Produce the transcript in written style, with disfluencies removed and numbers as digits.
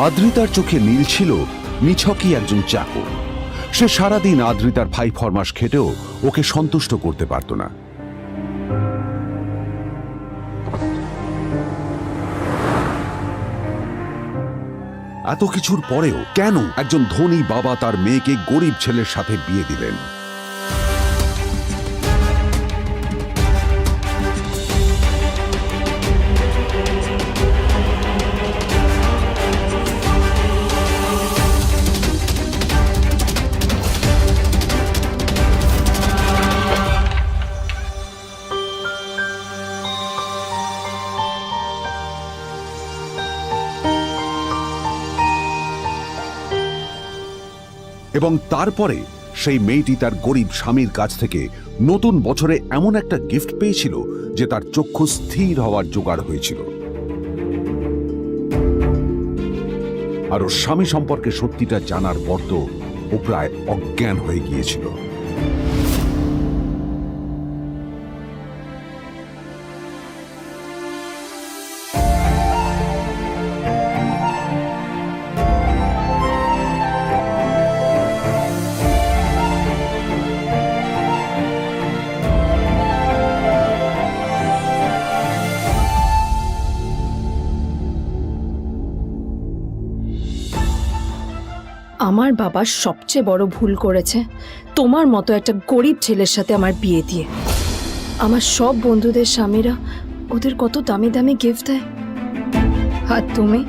আদ্রিতার চোখে নীল ছিল নিছকই একজন চাকর। সে সারাদিন আদ্রিতার ভাই ফরমাস খেটেও ওকে সন্তুষ্ট করতে পারত না। এত কিছুর পরেও কেন একজন ধনী বাবা তার মেয়েকে গরিব ছেলের সাথে বিয়ে দিলেন? এবং তারপরে সেই মেয়েটি তার গরিব স্বামীর কাছ থেকে নতুন বছরে এমন একটা গিফট পেয়েছিল যে তার চক্ষু স্থির হওয়ার জোগাড় হয়েছিল। আর ওর স্বামী সম্পর্কে সত্যিটা জানার পর তো ও প্রায় অজ্ঞান হয়ে গিয়েছিল। আমার বাবা সবচেয়ে বড় ভুল করেছে তোমার মতো একটা গরিব ছেলের সাথে আমার বিয়ে দিয়ে। আমার সব বন্ধুদের স্বামীরা ওদের কত দামি দামি গিফট দেয়, আর তুমি